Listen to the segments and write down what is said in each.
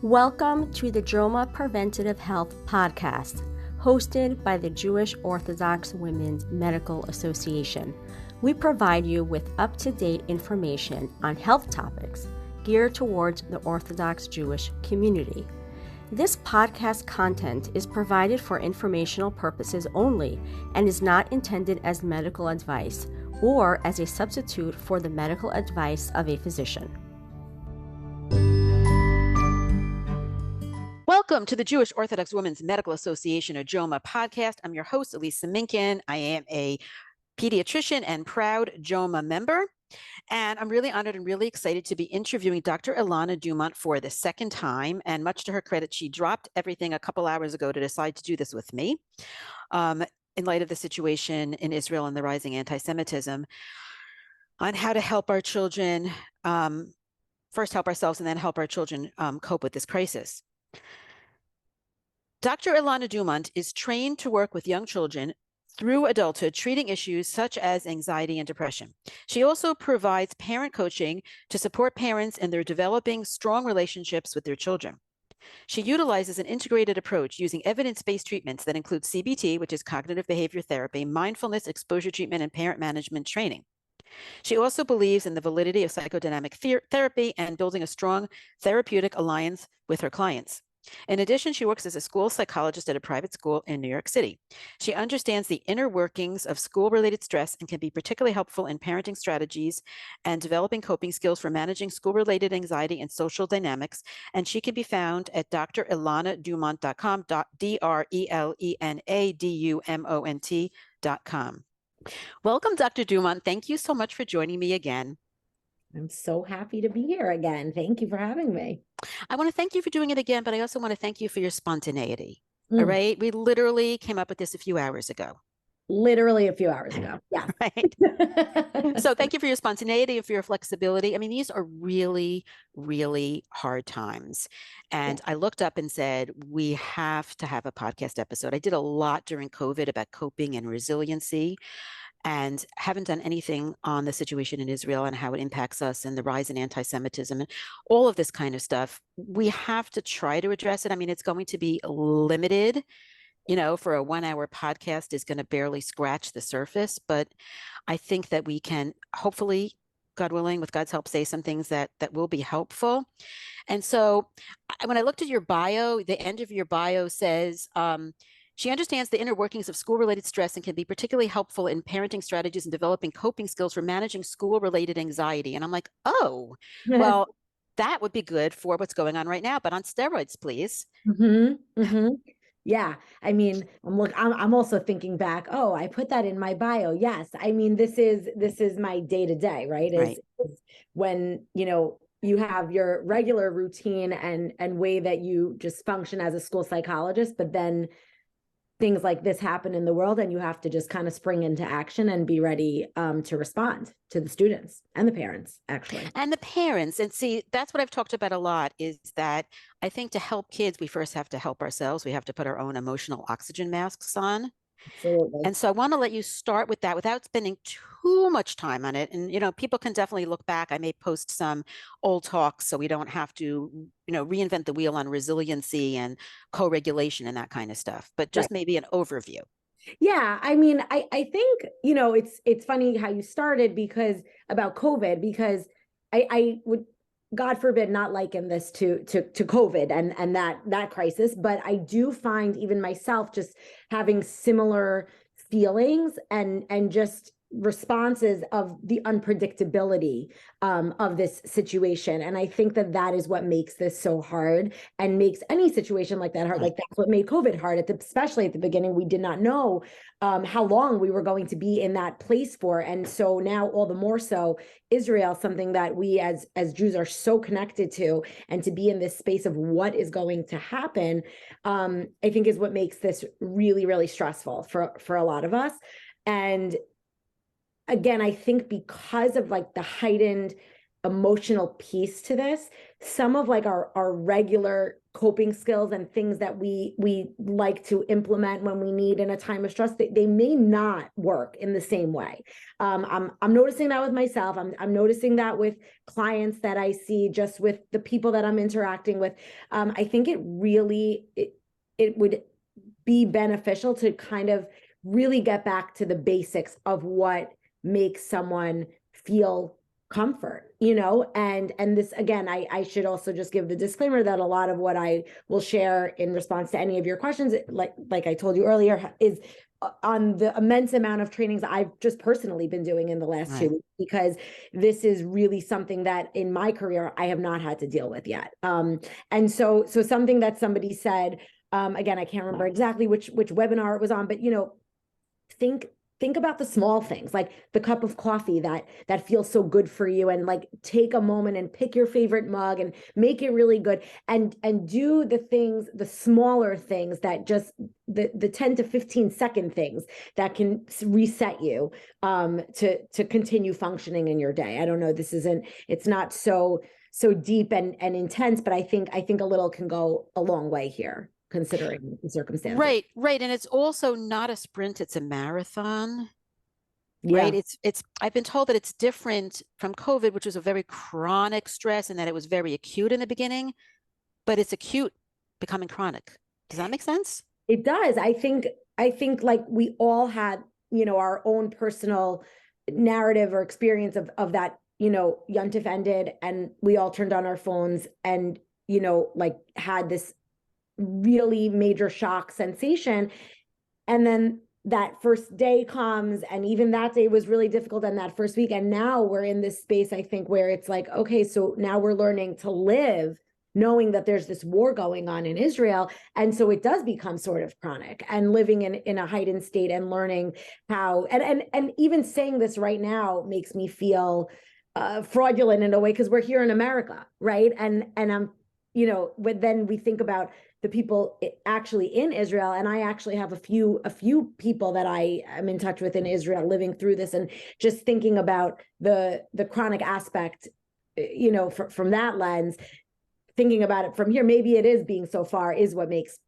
Welcome to the JOMA Preventative Health Podcast, hosted by the Jewish Orthodox Women's Medical Association. We provide you with up-to-date information on health topics geared towards the Orthodox Jewish community. This podcast content is provided for informational purposes only and is not intended as medical advice or as a substitute for the medical advice of a physician. Welcome to the Jewish Orthodox Women's Medical Association, or JOMA podcast. I'm your host, Elisa Minkin. I am a pediatrician and proud JOMA member. And I'm really honored and really excited to be interviewing Dr. Elana Dumont for the second time. And much to her credit, she dropped everything a couple hours ago to decide to do this with me in light of the situation in Israel and the rising anti-Semitism, on how to help our children, first help ourselves and then help our children cope with this crisis. Dr. Elana Dumont is trained to work with young children through adulthood, treating issues such as anxiety and depression. She also provides parent coaching to support parents in their developing strong relationships with their children. She utilizes an integrated approach using evidence-based treatments that include CBT, which is cognitive behavior therapy, mindfulness, exposure treatment, and parent management training. She also believes in the validity of psychodynamic therapy and building a strong therapeutic alliance with her clients. In addition, she works as a school psychologist at a private school in New York City. She understands the inner workings of school-related stress and can be particularly helpful in parenting strategies and developing coping skills for managing school-related anxiety and social dynamics. And she can be found at drelanadumont.com, drelanadumont.com. Welcome, Dr. Dumont. Thank you so much for joining me again. I'm so happy to be here again. Thank you for having me. I want to thank you for doing it again, but I also want to thank you for your spontaneity. All right. We literally came up with this a few hours ago. Literally a few hours ago. Yeah. Right. So thank you for your spontaneity and for your flexibility. I mean, these are really, really hard times. And I looked up and said, we have to have a podcast episode. I did a lot during COVID about coping and resiliency, and haven't done anything on the situation in Israel and how it impacts us and the rise in anti-Semitism and all of this kind of stuff. We have to try to address it. I mean, it's going to be limited, you know, for a 1-hour podcast is going to barely scratch the surface, but I think that we can hopefully, God willing, with God's help, say some things that will be helpful. And so when I looked at your bio, the end of your bio says, she understands the inner workings of school-related stress and can be particularly helpful in parenting strategies and developing coping skills for managing school-related anxiety. And I'm like, oh, well, that would be good for what's going on right now, but on steroids, please. Yeah. I mean, I'm also thinking back, oh, I put that in my bio. Yes. I mean, this is my day-to-day, right? Is when, you know, you have your regular routine and way that you just function as a school psychologist, but then things like this happen in the world and you have to just kind of spring into action and be ready to respond to the students and the parents, actually. And the parents. And see, that's what I've talked about a lot, is that I think to help kids, we first have to help ourselves. We have to put our own emotional oxygen masks on. Absolutely. And so I want to let you start with that without spending too much time on it. And, you know, people can definitely look back. I may post some old talks so we don't have to, you know, reinvent the wheel on resiliency and co-regulation and that kind of stuff, but just maybe an overview. Yeah. I mean, I think, you know, it's funny how you started about COVID, because I would, God forbid, not liken this to COVID and that crisis, but I do find even myself just having similar feelings and just responses of the unpredictability of this situation. And I think that is what makes this so hard and makes any situation like that hard. Like that's what made COVID hard, especially at the beginning. We did not know how long we were going to be in that place for. And so now all the more so, Israel, something that we as Jews are so connected to, and to be in this space of what is going to happen, I think is what makes this really, really stressful for a lot of us. And again, I think because of like the heightened emotional piece to this, some of like our regular coping skills and things that we like to implement when we need in a time of stress, they may not work in the same way. I'm noticing that with myself. I'm noticing that with clients that I see, just with the people that I'm interacting with. I think it would be beneficial to kind of really get back to the basics of what makes someone feel comfort, and this, again, I should also just give the disclaimer that a lot of what I will share in response to any of your questions, like I told you earlier, is on the immense amount of trainings I've just personally been doing in the last 2 weeks, because this is really something that in my career I have not had to deal with yet. And so something that somebody said, again, I can't remember exactly which webinar it was on, but think about the small things, like the cup of coffee that feels so good for you, and like take a moment and pick your favorite mug and make it really good, and do the things, the smaller things, that just the 10 to 15 second things that can reset you to continue functioning in your day. I don't know, it's not so deep and intense, but I think a little can go a long way here, considering the circumstances. Right. And it's also not a sprint, it's a marathon. Yeah. Right. I've been told that it's different from COVID, which was a very chronic stress, and that it was very acute in the beginning, but it's acute becoming chronic. Does that make sense? It does. I think like we all had, our own personal narrative or experience of that, Yontif ended, and we all turned on our phones and, like had this really major shock sensation. And then that first day comes, and even that day was really difficult, and that first week. And now we're in this space, I think, where it's like, okay, so now we're learning to live knowing that there's this war going on in Israel. And so it does become sort of chronic, and living in a heightened state and learning how, and even saying this right now makes me feel fraudulent in a way, because we're here in America, right? And I'm, but then we think about the people actually in Israel, and I actually have a few people that I am in touch with in Israel living through this, and just thinking about the chronic aspect, from that lens, thinking about it from here, maybe it is being so far is what makes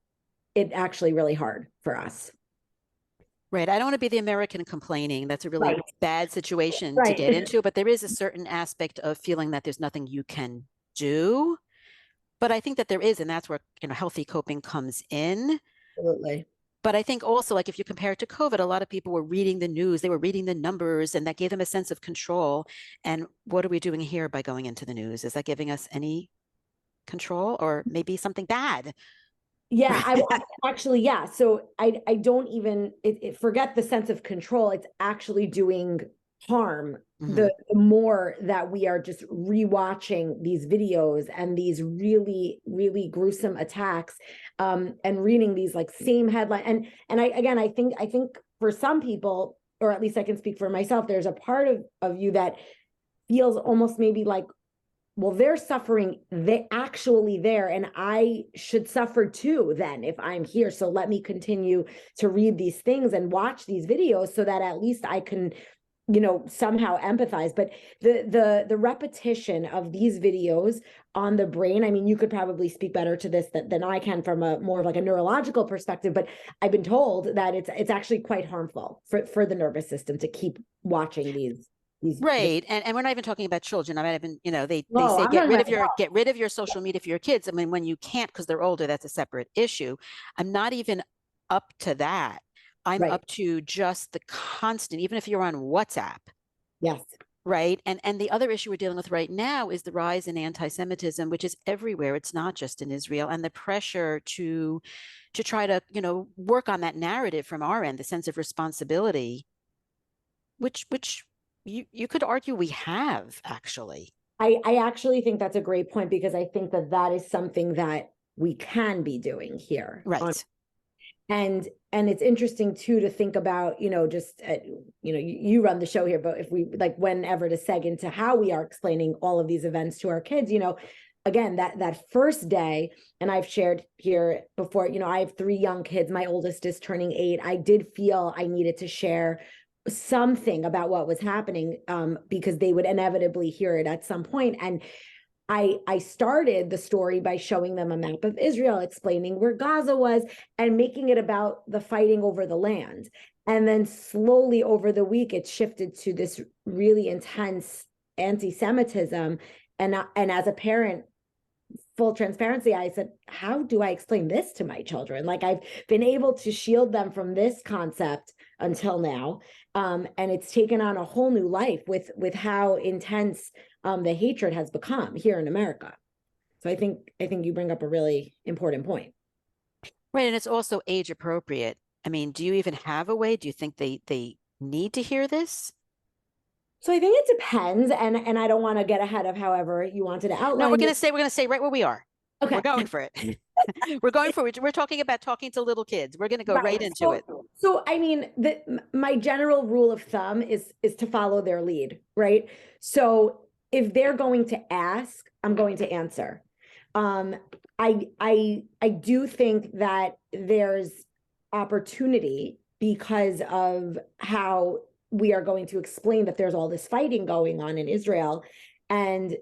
it actually really hard for us. Right. I don't want to be the American complaining. That's a really bad situation Right. to get into, but there is a certain aspect of feeling that there's nothing you can do. But I think that there is, and that's where, healthy coping comes in. Absolutely. But I think also, like, if you compare it to COVID, a lot of people were reading the news, they were reading the numbers, and that gave them a sense of control. And what are we doing here by going into the news? Is that giving us any control, or maybe something bad? Yeah, I actually, yeah. So I don't even forget the sense of control. It's actually doing harm. Mm-hmm. The more that we are just rewatching these videos and these really, really gruesome attacks, and reading these like same headline. And I think for some people, or at least I can speak for myself, there's a part of you that feels almost maybe like, well, they're suffering, they actually there, and I should suffer too then if I'm here. So let me continue to read these things and watch these videos so that at least I can, somehow empathize. But the repetition of these videos on the brain, I mean, you could probably speak better to this than I can from a more of like a neurological perspective, but I've been told that it's actually quite harmful for the nervous system to keep watching these. Right. And we're not even talking about children. I mean, they say get rid of your social media for your kids. I mean, when you can't because they're older, that's a separate issue. I'm not even up to that. I'm up to just the constant, even if you're on WhatsApp. Yes. Right. And the other issue we're dealing with right now is the rise in anti-Semitism, which is everywhere. It's not just in Israel, and the pressure to try to, work on that narrative from our end, the sense of responsibility, which you could argue we have, actually. I actually think that's a great point, because I think that is something that we can be doing here. Right. And it's interesting too to think about, just, you run the show here, but if we like whenever to seg into how we are explaining all of these events to our kids, again, that first day, and I've shared here before, I have 3 young kids. My oldest is turning 8. I did feel I needed to share something about what was happening, because they would inevitably hear it at some point. And I started the story by showing them a map of Israel, explaining where Gaza was, and making it about the fighting over the land. And then slowly over the week, it shifted to this really intense anti-Semitism. And as a parent, full transparency, I said, how do I explain this to my children? Like, I've been able to shield them from this concept until now. And it's taken on a whole new life with how intense the hatred has become here in America. So I think you bring up a really important point. Right. And it's also age appropriate. I mean, do you even have a way? Do you think they need to hear this? So I think it depends, and I don't want to get ahead of however you wanted to outline. No, we're going to say right where we are. Okay. We're going for it. We're going for it. We're talking about talking to little kids. We're going to go right into it. So I mean, my general rule of thumb is to follow their lead, right? So if they're going to ask, I'm going to answer. I do think that there's opportunity because of how we are going to explain that there's all this fighting going on in Israel. And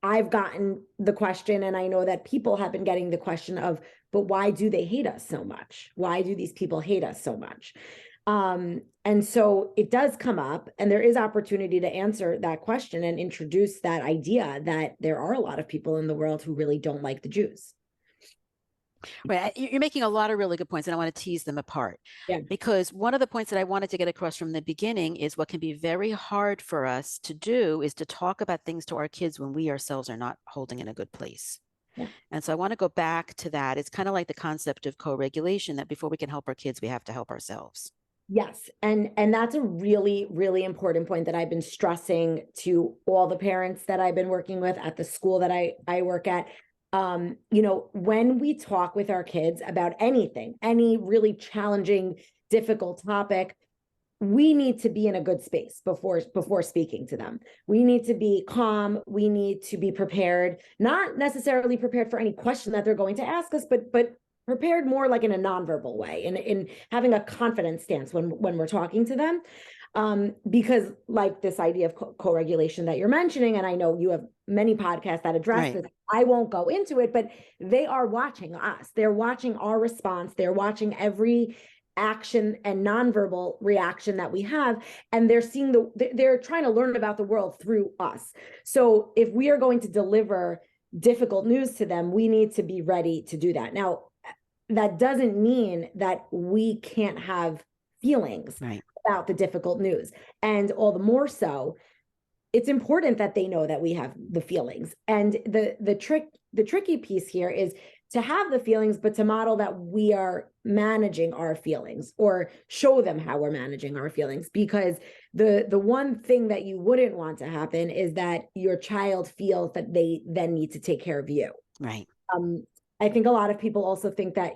I've gotten the question, and I know that people have been getting the question of, but why do they hate us so much? Why do these people hate us so much? And so it does come up, and there is opportunity to answer that question and introduce that idea that there are a lot of people in the world who really don't like the Jews. Right. You're making a lot of really good points, and I want to tease them apart. Yeah. Because one of the points that I wanted to get across from the beginning is what can be very hard for us to do is to talk about things to our kids when we ourselves are not holding in a good place. Yeah. And so I want to go back to that. It's kind of like the concept of co-regulation, that before we can help our kids, we have to help ourselves. Yes. And that's a really, really important point that I've been stressing to all the parents that I've been working with at the school that I work at. When we talk with our kids about anything, any really challenging, difficult topic, we need to be in a good space before speaking to them. We need to be calm. We need to be prepared, not necessarily prepared for any question that they're going to ask us, but prepared more like in a nonverbal way, in having a confident stance when we're talking to them. Because like this idea of co-regulation that you're mentioning, and I know you have many podcasts that address this, I won't go into it, but they are watching us. They're watching our response. They're watching every action and nonverbal reaction that we have, and they're seeing they're trying to learn about the world through us. So if we are going to deliver difficult news to them, we need to be ready to do that. Now, that doesn't mean that we can't have feelings about the difficult news. And all the more so, it's important that they know that we have the feelings. And the tricky piece here is to have the feelings, but to model that we are managing our feelings, or show them how we're managing our feelings. Because the one thing that you wouldn't want to happen is that your child feels that they then need to take care of you. Right. I think a lot of people also think that,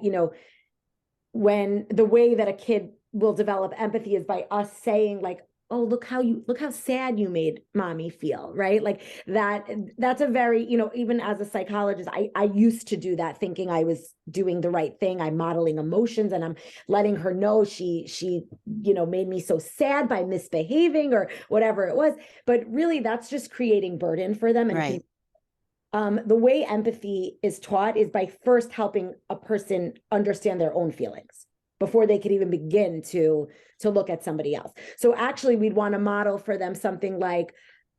when the way that a kid will develop empathy is by us saying like, oh, look how sad you made mommy feel, right? Like that's a very, even as a psychologist, I used to do that, thinking I was doing the right thing. I'm modeling emotions, and I'm letting her know she made me so sad by misbehaving or whatever it was. But really, that's just creating burden for them. And the way empathy is taught is by first helping a person understand their own feelings before they could even begin to look at somebody else. So actually, we'd want to model for them something like,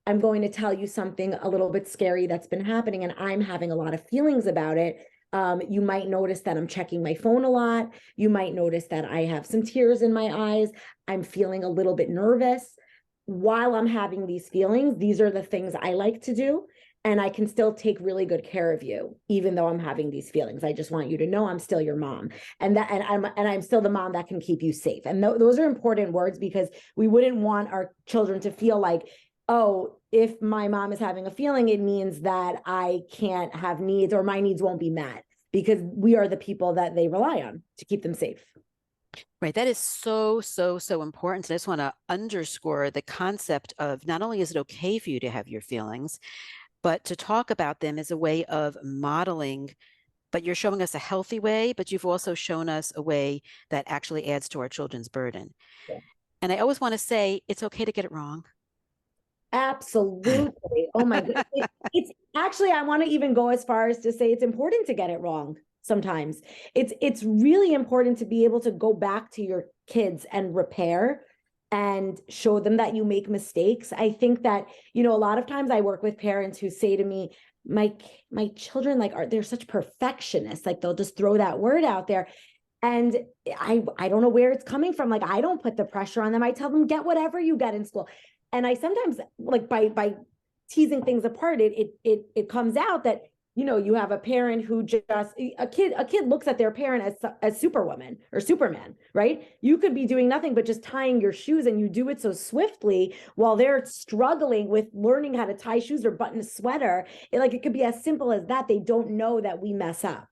I'm going to tell you something a little bit scary that's been happening, and I'm having a lot of feelings about it. You might notice that I'm checking my phone a lot. You might notice that I have some tears in my eyes. I'm feeling a little bit nervous. While I'm having these feelings, these are the things I like to do. And I can still take really good care of you, even though I'm having these feelings. I just want you to know I'm still your mom, and I'm still the mom that can keep you safe. And those are important words, because we wouldn't want our children to feel like, oh, if my mom is having a feeling, it means that I can't have needs, or my needs won't be met, because we are the people that they rely on to keep them safe. Right. That is so, so, so important. And I just want to underscore the concept of, not only is it okay for you to have your feelings, but to talk about them as a way of modeling. But you're showing us a healthy way, but you've also shown us a way that actually adds to our children's burden. Yeah. And I always want to say, it's okay to get it wrong. Absolutely. Oh my God. It's actually, I want to even go as far as to say it's important to get it wrong sometimes. It's really important to be able to go back to your kids and repair and show them that you make mistakes. I think that, a lot of times I work with parents who say to me, my children, like, they're such perfectionists, like they'll just throw that word out there. And I don't know where it's coming from. Like, I don't put the pressure on them. I tell them, get whatever you get in school. And I sometimes, like, by teasing things apart, it comes out that, you have a parent who just, a kid looks at their parent as Superwoman or Superman, right? You could be doing nothing but just tying your shoes, and you do it so swiftly while they're struggling with learning how to tie shoes or button a sweater. It could be as simple as that. They don't know that we mess up.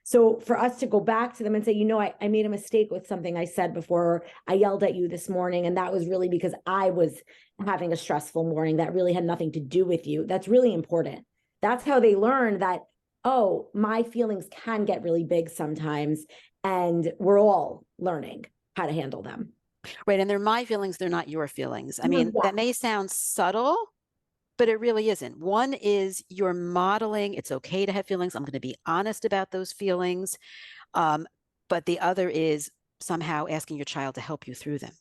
So for us to go back to them and say, I made a mistake with something I said before, I yelled at you this morning, and that was really because I was having a stressful morning that really had nothing to do with you. That's really important. That's how they learn that, oh, my feelings can get really big sometimes, and we're all learning how to handle them. Right. And they're my feelings. They're not your feelings. I mean, that may sound subtle, but it really isn't. One is you're modeling, it's okay to have feelings. I'm going to be honest about those feelings. But the other is somehow asking your child to help you through them.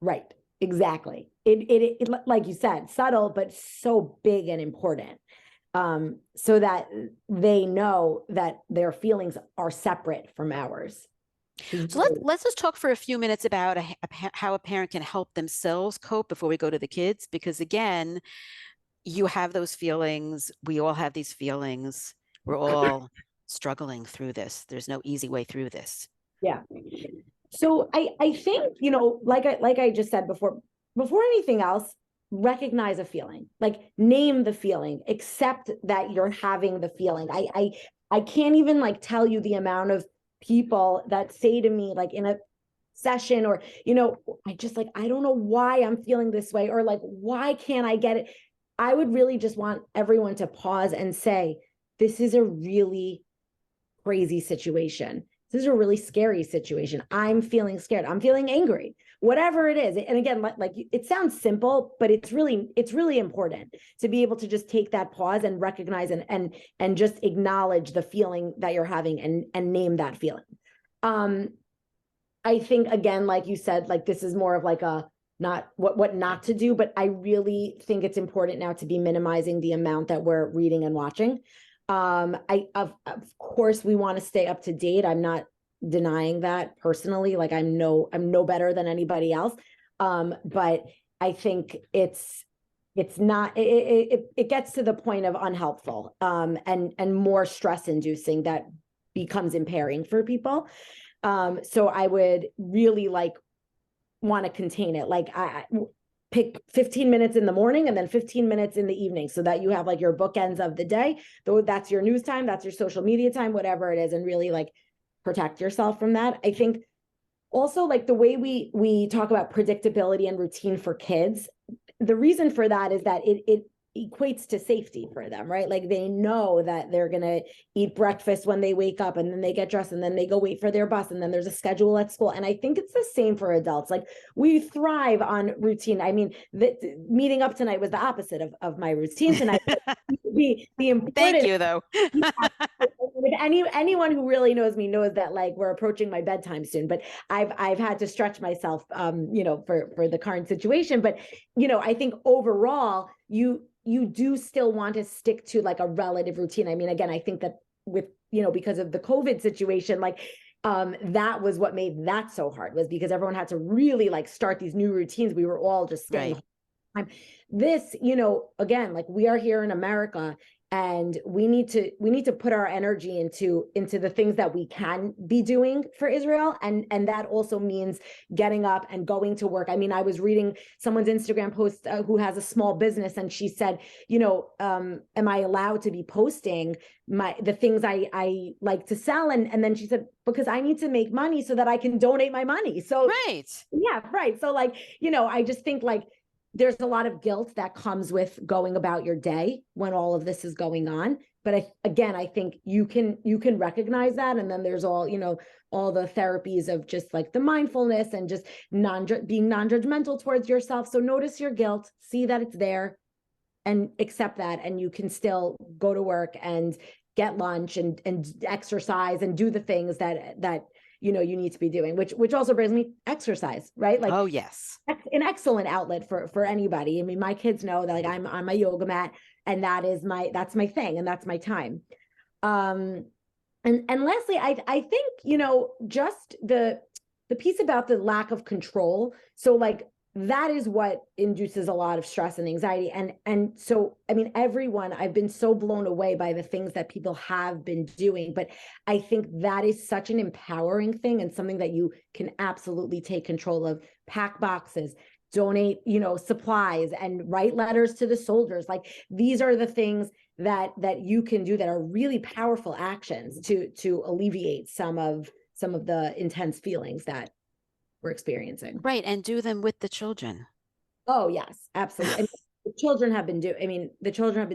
Right. Exactly. It like you said, subtle, but so big and important. So that they know that their feelings are separate from ours. So let's just talk for a few minutes about how a parent can help themselves cope before we go to the kids, because again, you have those feelings. We all have these feelings. We're all struggling through this. There's no easy way through this. Yeah. So I think, like I just said before anything else, recognize a feeling, like name the feeling, accept that you're having the feeling. I can't even like tell you the amount of people that say to me, like in a session, or, I just like, I don't know why I'm feeling this way, or like, why can't I get it? I would really just want everyone to pause and say, this is a really crazy situation. This is a really scary situation. I'm feeling scared. I'm feeling angry, whatever it is. And again, like it sounds simple, but it's really important to be able to just take that pause and recognize and just acknowledge the feeling that you're having and name that feeling. I think, again, like you said, like this is more of like a not what not to do, but I really think it's important now to be minimizing the amount that we're reading and watching. Of course we want to stay up to date. I'm not denying that personally. Like I'm no better than anybody else. But I think it's not, it gets to the point of unhelpful, and more stress inducing that becomes impairing for people. So I would really want to contain it. Like I pick 15 minutes in the morning and then 15 minutes in the evening, so that you have like your bookends of the day. Though that's your news time, that's your social media time, whatever it is, and really like protect yourself from that. I think also like the way we talk about predictability and routine for kids, the reason for that is that it equates to safety for them, right? Like they know that they're going to eat breakfast when they wake up, and then they get dressed, and then they go wait for their bus, and then there's a schedule at school. And I think it's the same for adults. Like we thrive on routine. I mean, the meeting up tonight was the opposite of my routine tonight. the important, thank you though. Anyone who really knows me knows that like we're approaching my bedtime soon, but I've had to stretch myself, for the current situation. But, I think overall you do still want to stick to like a relative routine. I mean, again, I think that with, because of the COVID situation, like, that was what made that so hard, was because everyone had to really like start these new routines. We were all just staying home. This, again, like we are here in America, and we need to put our energy into the things that we can be doing for Israel. And that also means getting up and going to work. I mean, I was reading someone's Instagram post who has a small business, and she said, am I allowed to be posting the things I like to sell? And then she said, because I need to make money so that I can donate my money. So right. Yeah, right. So like, I just think like, there's a lot of guilt that comes with going about your day when all of this is going on. again, I think you can recognize that. And then there's all, all the therapies of just like the mindfulness and just being non-judgmental towards yourself. So notice your guilt, see that it's there and accept that. And you can still go to work and get lunch and exercise and do the things that you need to be doing, which also brings me exercise, right? Like, oh yes, an excellent outlet for anybody. I mean, my kids know that, like, I'm on my yoga mat, and that's my thing, and that's my time. And lastly, I think, just the piece about the lack of control. So like, that is what induces a lot of stress and anxiety. And so, I mean, I've been so blown away by the things that people have been doing, but I think that is such an empowering thing and something that you can absolutely take control of. Pack boxes, donate, supplies, and write letters to the soldiers. Like, these are the things that you can do that are really powerful actions to alleviate some of the intense feelings that we're experiencing. Right. And do them with the children. Oh, yes, absolutely. And the children have been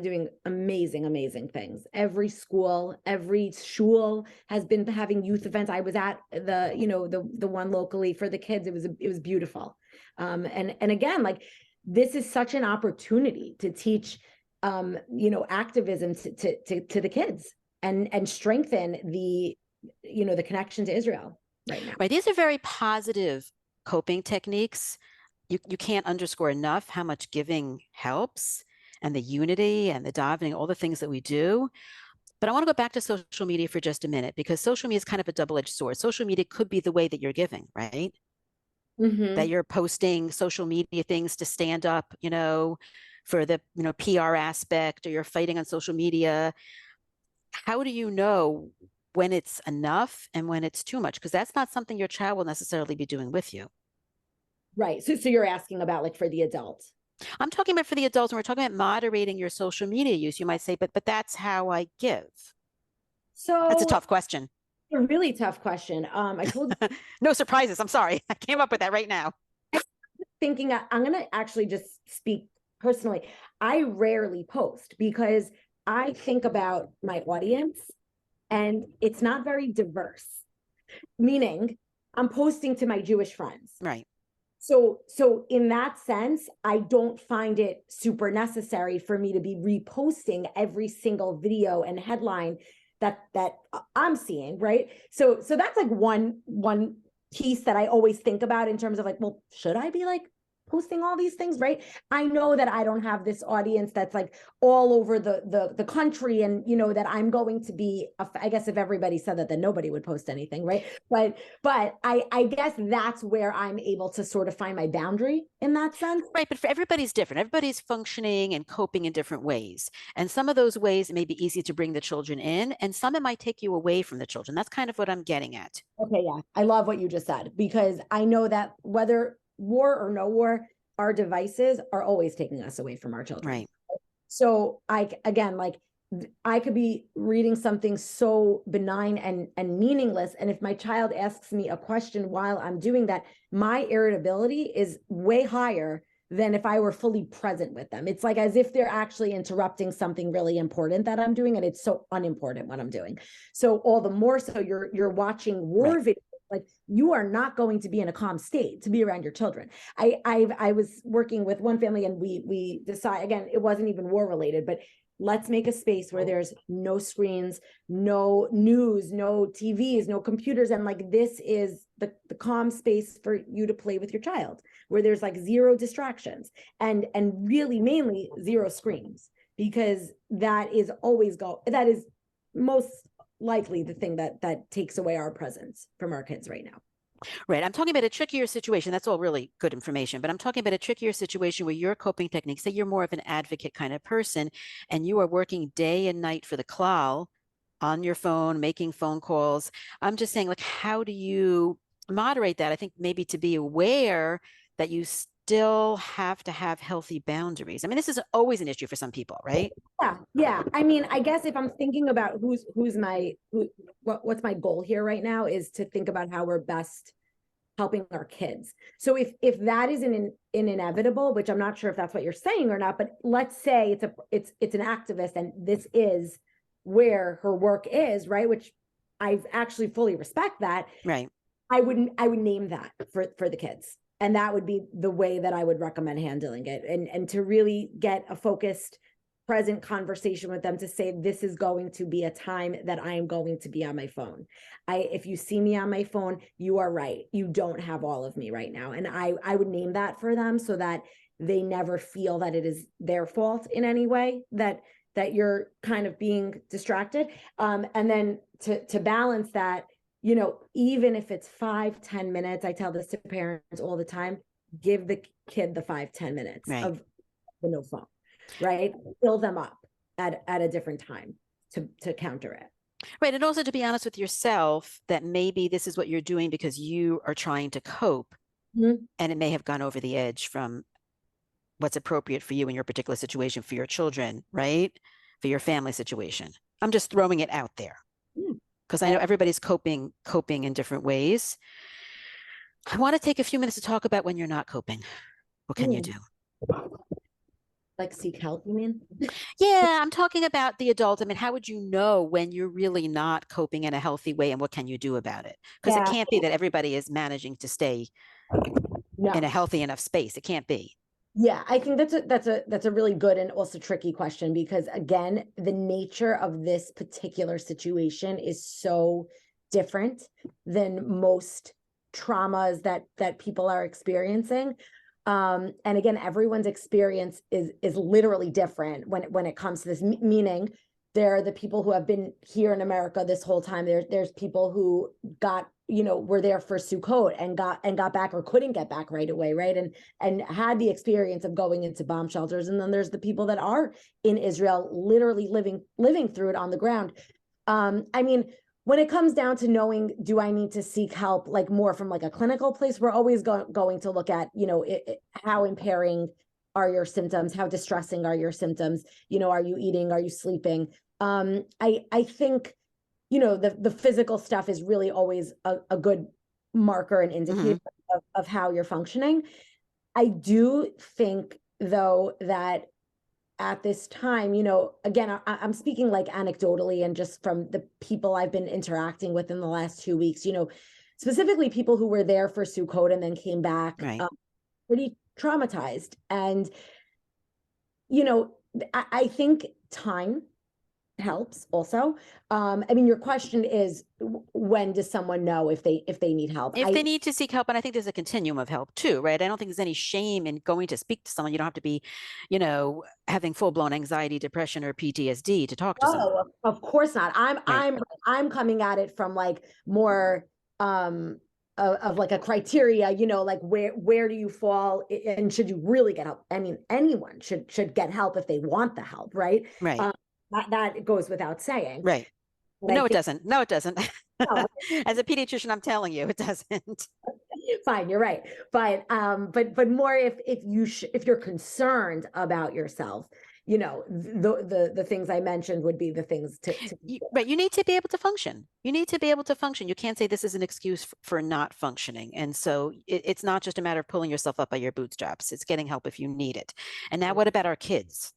doing amazing things. Every school, every shul has been having youth events. I was at the one locally for the kids. It was beautiful. And again, like, this is such an opportunity to teach, activism to the kids and strengthen the connection to Israel right now. Right. These are very positive coping techniques. You can't underscore enough how much giving helps, and the unity and the davening, all the things that we do. But I want to go back to social media for just a minute, because social media is kind of a double-edged sword. Social media could be the way that you're giving, right? Mm-hmm. That you're posting social media things to stand up, for the, PR aspect, or you're fighting on social media. How do you know when it's enough and when it's too much? Because that's not something your child will necessarily be doing with you. Right. So you're asking about, like, for the adults. I'm talking about for the adults, and we're talking about moderating your social media use. You might say, but that's how I give. So that's a tough question. A really tough question. I told you. No surprises. I'm sorry. I came up with that right now. Thinking I'm going to actually just speak personally. I rarely post because I think about my audience, and it's not very diverse, meaning I'm posting to my Jewish friends. Right. So in that sense, I don't find it super necessary for me to be reposting every single video and headline that I'm seeing, right? So that's like one piece that I always think about in terms of, like, well, should I be, like, posting all these things, right? I know that I don't have this audience that's, like, all over the country, and that I'm going to be, I guess if everybody said that, then nobody would post anything, right? But I guess that's where I'm able to sort of find my boundary in that sense. Right, but for everybody's different. Everybody's functioning and coping in different ways. And some of those ways, it may be easy to bring the children in, and some it might take you away from the children. That's kind of what I'm getting at. Okay, yeah. I love what you just said, because I know that whether war or no war, our devices are always taking us away from our children. Right. So I could be reading something so benign and meaningless, and if my child asks me a question while I'm doing that, my irritability is way higher than if I were fully present with them. It's like as if they're actually interrupting something really important that I'm doing, and it's so unimportant what I'm doing. So all the more so you're watching war videos, like, you are not going to be in a calm state to be around your children. I was working with one family, and we decided, again, it wasn't even war related, but let's make a space where there's no screens, no news, no TVs, no computers. And, like, this is the calm space for you to play with your child, where there's, like, zero distractions and really mainly zero screens, because that is most likely the thing that takes away our presence from our kids right now. Right. I'm talking about a trickier situation. That's all really good information, but I'm talking about a trickier situation where your coping techniques, say you're more of an advocate kind of person, and you are working day and night for the klal on your phone, making phone calls. I'm just saying, like, how do you moderate that? I think maybe to be aware that you still have to have healthy boundaries. I mean, this is always an issue for some people, right? Yeah. I mean, I guess if I'm thinking about what's my goal here right now, is to think about how we're best helping our kids. So if that is an inevitable, which I'm not sure if that's what you're saying or not, but let's say it's an activist, and this is where her work is, right? Which I actually fully respect that. Right. I would name that for the kids. And that would be the way that I would recommend handling it. And to really get a focused, present conversation with them to say, this is going to be a time that I am going to be on my phone. If you see me on my phone, you are right. You don't have all of me right now. And I would name that for them so that they never feel that it is their fault in any way, that you're kind of being distracted. And then to balance that, you know, even if it's 5-10 minutes, I tell this to parents all the time, give the kid the 5-10 minutes Right. of the no phone, right? Fill them up at a different time to counter it. Right. And also to be honest with yourself that maybe this is what you're doing because you are trying to cope, and it may have gone over the edge from what's appropriate for you in your particular situation, for your children, right? For your family situation. I'm just throwing it out there because I know everybody's coping in different ways. I want to take a few minutes to talk about when you're not coping. What can you do? Like seek help, you mean? Yeah, I'm talking about the adult. I mean, how would you know when you're really not coping in a healthy way, and what can you do about it? Because it can't be that everybody is managing to stay in a healthy enough space. It can't be. Yeah, I think that's a really good and also tricky question, because again, the nature of this particular situation is so different than most traumas that people are experiencing. And again, everyone's experience is literally different when it comes to this, meaning there are the people who have been here in America this whole time. There's people who were there for Sukkot and got back or couldn't get back right away, right? And had the experience of going into bomb shelters. And then there's the people that are in Israel, literally living through it on the ground. I mean, when it comes down to knowing, do I need to seek help, like more from like a clinical place, we're always going to look at, how impairing are your symptoms? How distressing are your symptoms? Are you eating? Are you sleeping? I think, the physical stuff is really always a good marker and indicator of how you're functioning. I do think, though, that at this time, again, I'm speaking like anecdotally and just from the people I've been interacting with in the last 2 weeks, specifically people who were there for Sukkot and then came back pretty traumatized. And, I think time helps also. I mean, your question is, when does someone know if they need help? If they need to seek help, and I think there's a continuum of help too, right? I don't think there's any shame in going to speak to someone. You don't have to be, having full-blown anxiety, depression, or PTSD to talk to someone. Of course not. I'm coming at it from like more of like a criteria, like where do you fall and should you really get help? I mean, anyone should get help if they want the help, right? Right. That goes without saying. Right. No, it doesn't. No, it doesn't. No. As a pediatrician, I'm telling you, it doesn't. Fine, you're right. But more if you're concerned about yourself, the things I mentioned would be the things But you need to be able to function. You need to be able to function. You can't say this is an excuse for not functioning. And so it's not just a matter of pulling yourself up by your bootstraps. It's getting help if you need it. And now what about our kids?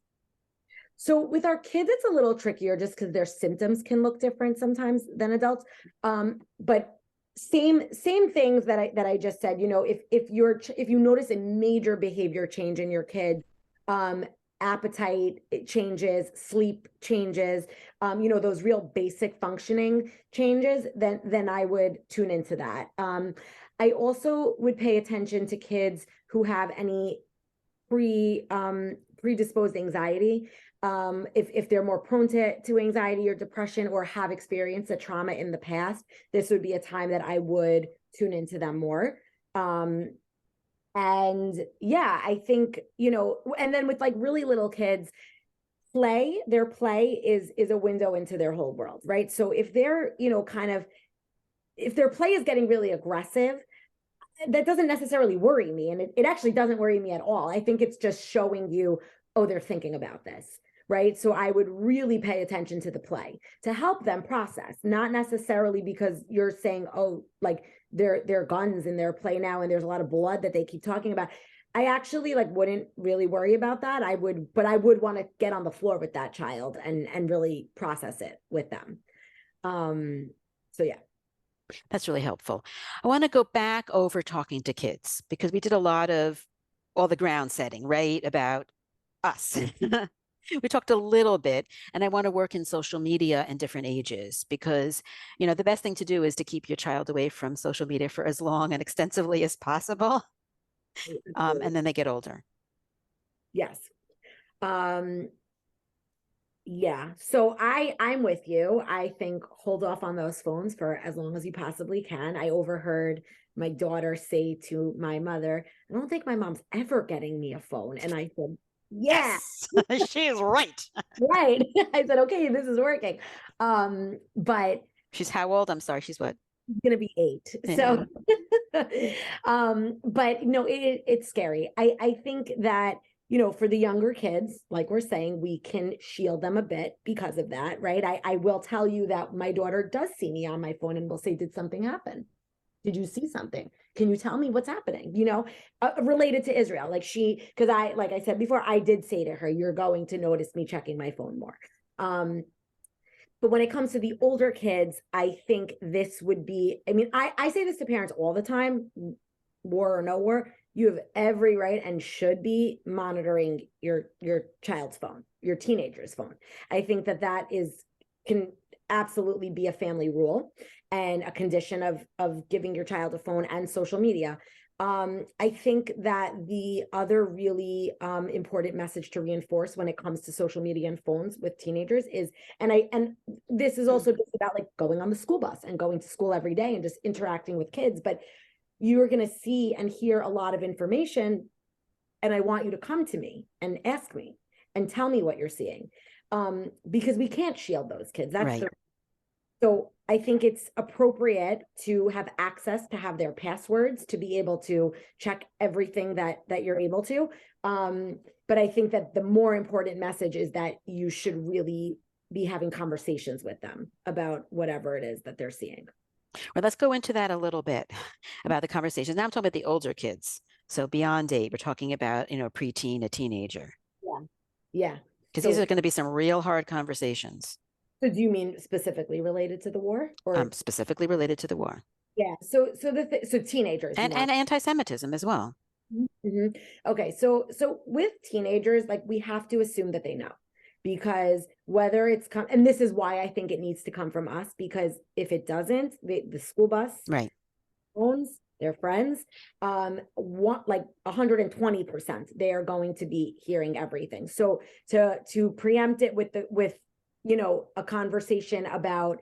So with our kids, it's a little trickier just because their symptoms can look different sometimes than adults. But same things that I just said, if you notice a major behavior change in your kid, appetite changes, sleep changes, those real basic functioning changes, then I would tune into that. I also would pay attention to kids who have any predisposed anxiety. If they're more prone to anxiety or depression or have experienced a trauma in the past, this would be a time that I would tune into them more. And yeah, I think, and then with like really little kids, their play is a window into their whole world, right? So if they're, if their play is getting really aggressive, that doesn't necessarily worry me. And it actually doesn't worry me at all. I think it's just showing you, oh, they're thinking about this, right? So I would really pay attention to the play to help them process, not necessarily because you're saying, oh, like there are guns in their play now and there's a lot of blood that they keep talking about. I actually like wouldn't really worry about that. But I would want to get on the floor with that child and really process it with them. So yeah. That's really helpful. I want to go back over talking to kids because we did a lot of all the ground setting, right? About us. We talked a little bit, and I want to work in social media and different ages because, the best thing to do is to keep your child away from social media for as long and extensively as possible. And then they get older. Yes. Yeah. So I'm with you. I think hold off on those phones for as long as you possibly can. I overheard my daughter say to my mother, I don't think my mom's ever getting me a phone. And I said, yeah. Yes, she is right. Right. I said, okay, this is working. But she's how old? I'm sorry. She's what? Gonna be 8. Yeah. So but no, it's scary. I think that, for the younger kids, like we're saying, we can shield them a bit because of that, right? I will tell you that my daughter does see me on my phone and will say, did something happen? Did you see something? Can you tell me what's happening? Related to Israel, because like I said before, I did say to her, you're going to notice me checking my phone more. But when it comes to the older kids, I think this would be, I say this to parents all the time, war or no war, you have every right and should be monitoring your child's phone, your teenager's phone. I think that can absolutely be a family rule and a condition of giving your child a phone and social media. I think that the other really important message to reinforce when it comes to social media and phones with teenagers is, and this is also just about like going on the school bus and going to school every day and just interacting with kids, but you're going to see and hear a lot of information, and I want you to come to me and ask me and tell me what you're seeing, because we can't shield those kids. That's right. So I think it's appropriate to have access to have their passwords to be able to check everything that you're able to. But I think that the more important message is that you should really be having conversations with them about whatever it is that they're seeing. Well, let's go into that a little bit about the conversations. Now I'm talking about the older kids. So beyond 8, we're talking about, preteen, a teenager. Yeah. Yeah. Because these are going to be some real hard conversations. So do you mean specifically related to the war, or specifically related to the war? Yeah. So teenagers and anti-Semitism as well. Mm-hmm. Okay. So with teenagers, like we have to assume that they know, because whether it's and this is why I think it needs to come from us, because if it doesn't, the school bus, right, phones, their friends, want like 120%, they are going to be hearing everything. So to preempt it with a conversation about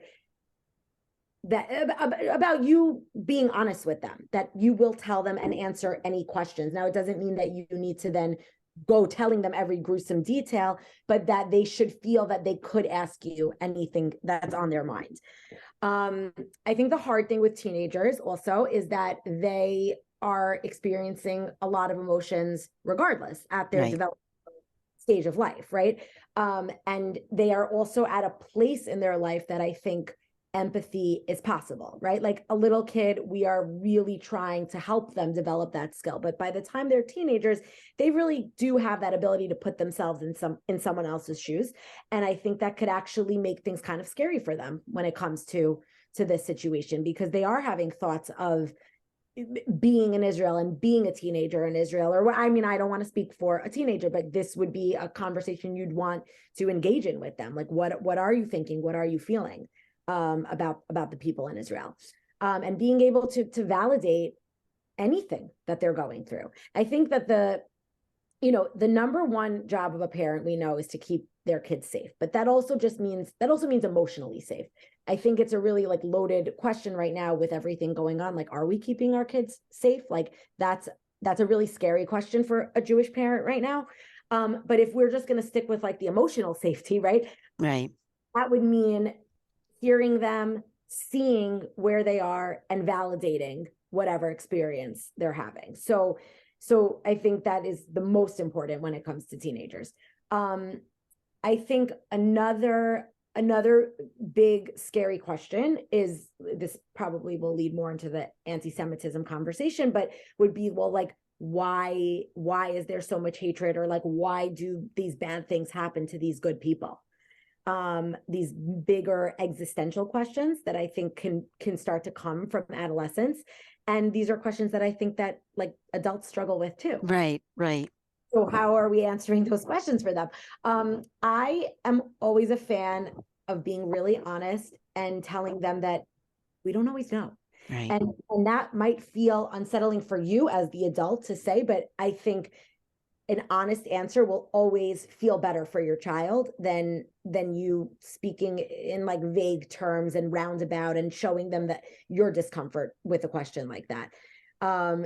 you being honest with them, that you will tell them and answer any questions. Now, it doesn't mean that you need to then go telling them every gruesome detail, but that they should feel that they could ask you anything that's on their mind. I think the hard thing with teenagers also is that they are experiencing a lot of emotions regardless at their developmental stage of life, right? And they are also at a place in their life that I think empathy is possible, right? Like a little kid, we are really trying to help them develop that skill. But by the time they're teenagers, they really do have that ability to put themselves in someone else's shoes. And I think that could actually make things kind of scary for them when it comes to this situation, because they are having thoughts of being in Israel and being a teenager in Israel. Or I don't want to speak for a teenager, but this would be a conversation you'd want to engage in with them. Like, what are you thinking? What are you feeling about the people in Israel? And being able to validate anything that they're going through. I think that the number one job of a parent, we know, is to keep their kids safe, but that also means emotionally safe. I think it's a really loaded question right now with everything going on. Like, are we keeping our kids safe? Like that's a really scary question for a Jewish parent right now. But if we're just going to stick with the emotional safety, right? Right. That would mean hearing them, seeing where they are, and validating whatever experience they're having. So I think that is the most important when it comes to teenagers. I think another big scary question is, this probably will lead more into the anti-Semitism conversation, but would be, well, why is there so much hatred, or like, why do these bad things happen to these good people? These bigger existential questions that I think can start to come from adolescence. And these are questions that I think that like adults struggle with too. Right. So how are we answering those questions for them? I am always a fan of being really honest and telling them that we don't always know. Right. And that might feel unsettling for you as the adult to say, but I think an honest answer will always feel better for your child than you speaking in like vague terms and roundabout and showing them that your discomfort with a question like that.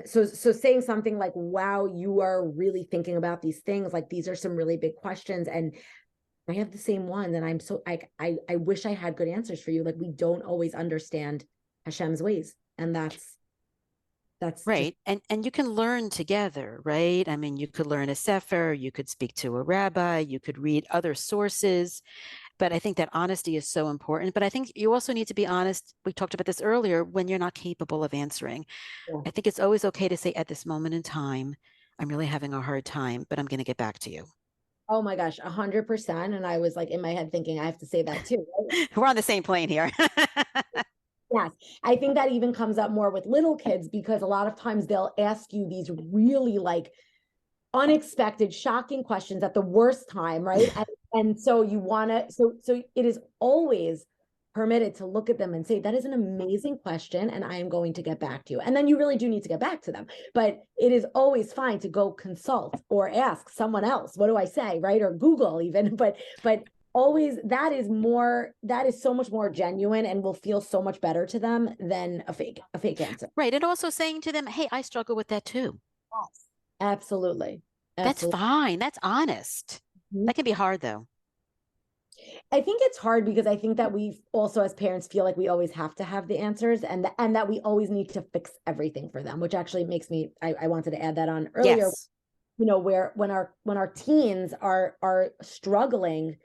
So saying something like, wow, you are really thinking about these things, like these are some really big questions, and I have the same ones, and I'm so I wish I had good answers for you. Like, we don't always understand Hashem's ways, and that's right. And you can learn together, right? I mean, you could learn a sefer, you could speak to a rabbi, you could read other sources. But I think that honesty is so important. But I think you also need to be honest. We talked about this earlier, when you're not capable of answering. Yeah. I think it's always okay to say, at this moment in time, I'm really having a hard time, but I'm going to get back to you. Oh my gosh, 100%. And I was like in my head thinking, I have to say that too. Right? We're on the same plane here. Yes. I think that even comes up more with little kids, because a lot of times they'll ask you these really like unexpected, shocking questions at the worst time, right? And so you want to, so it is always permitted to look at them and say, that is an amazing question, and I am going to get back to you. And then you really do need to get back to them. But it is always fine to go consult or ask someone else, what do I say, right? Or Google even, but always, that is so much more genuine and will feel so much better to them than a fake answer. Right. And also saying to them, hey, I struggle with that too. Yes, absolutely. That's fine. That's honest. Mm-hmm. That can be hard though. I think it's hard because I think that we also as parents feel like we always have to have the answers, and that we always need to fix everything for them, which actually makes me, I wanted to add that on earlier. Yes. You know, where when our teens are struggling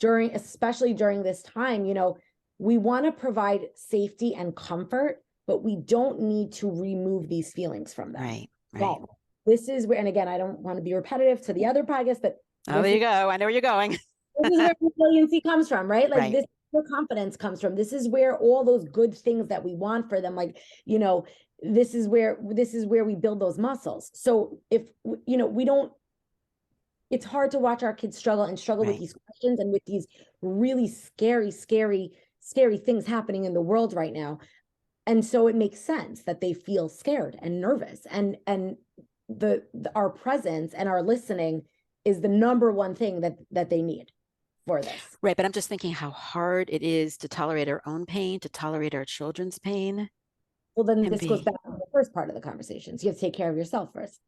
especially during this time, you know, we want to provide safety and comfort, but we don't need to remove these feelings from them. Right. Well, this is where, and again, I don't want to be repetitive to the other podcast, but there you go. I know where you're going. This is where resiliency comes from, right? Like right. This is where confidence comes from. This is where all those good things that we want for them, like, you know, this is where we build those muscles. So if, you know, it's hard to watch our kids struggle right. with these questions and with these really scary things happening in the world right now. And so it makes sense that they feel scared and nervous, and our presence and our listening is the number one thing that they need for this. Right. But I'm just thinking how hard it is to tolerate our own pain, to tolerate our children's pain. Well, then this goes back to the first part of the conversation. So you have to take care of yourself first.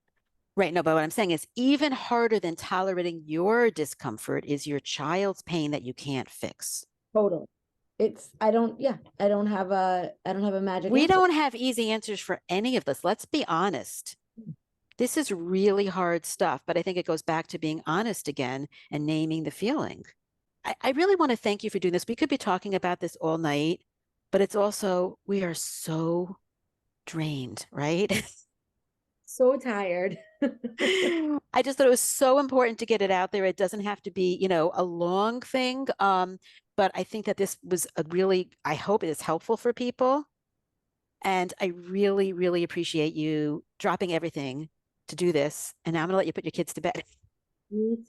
Right. No, but what I'm saying is even harder than tolerating your discomfort is your child's pain that you can't fix. Totally. I don't have a magic We answer. don't have easy answers for any of this. Let's be honest. This is really hard stuff, but I think it goes back to being honest again and naming the feeling. I really want to thank you for doing this. We could be talking about this all night, but it's also, we are so drained, right? So tired. I just thought it was so important to get it out there. It doesn't have to be, you know, a long thing. But I think that this was I hope it is helpful for people. And I really, really appreciate you dropping everything to do this. And now I'm going to let you put your kids to bed.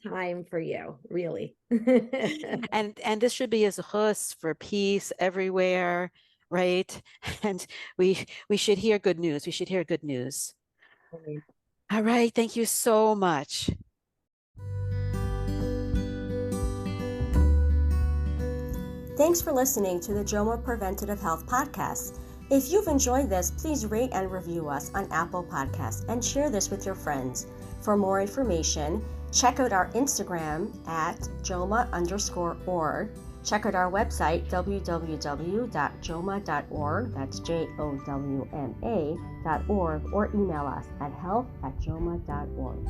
Time for you, really. and this should be a zechus for peace everywhere, right? And we should hear good news. We should hear good news. All right. Thank you so much. Thanks for listening to the JOMA Preventative Health Podcast. If you've enjoyed this, please rate and review us on Apple Podcasts and share this with your friends. For more information, check out our Instagram at JOMA_org. Check out our website, www.joma.org, that's JOWMA.org, or email us at health@joma.org.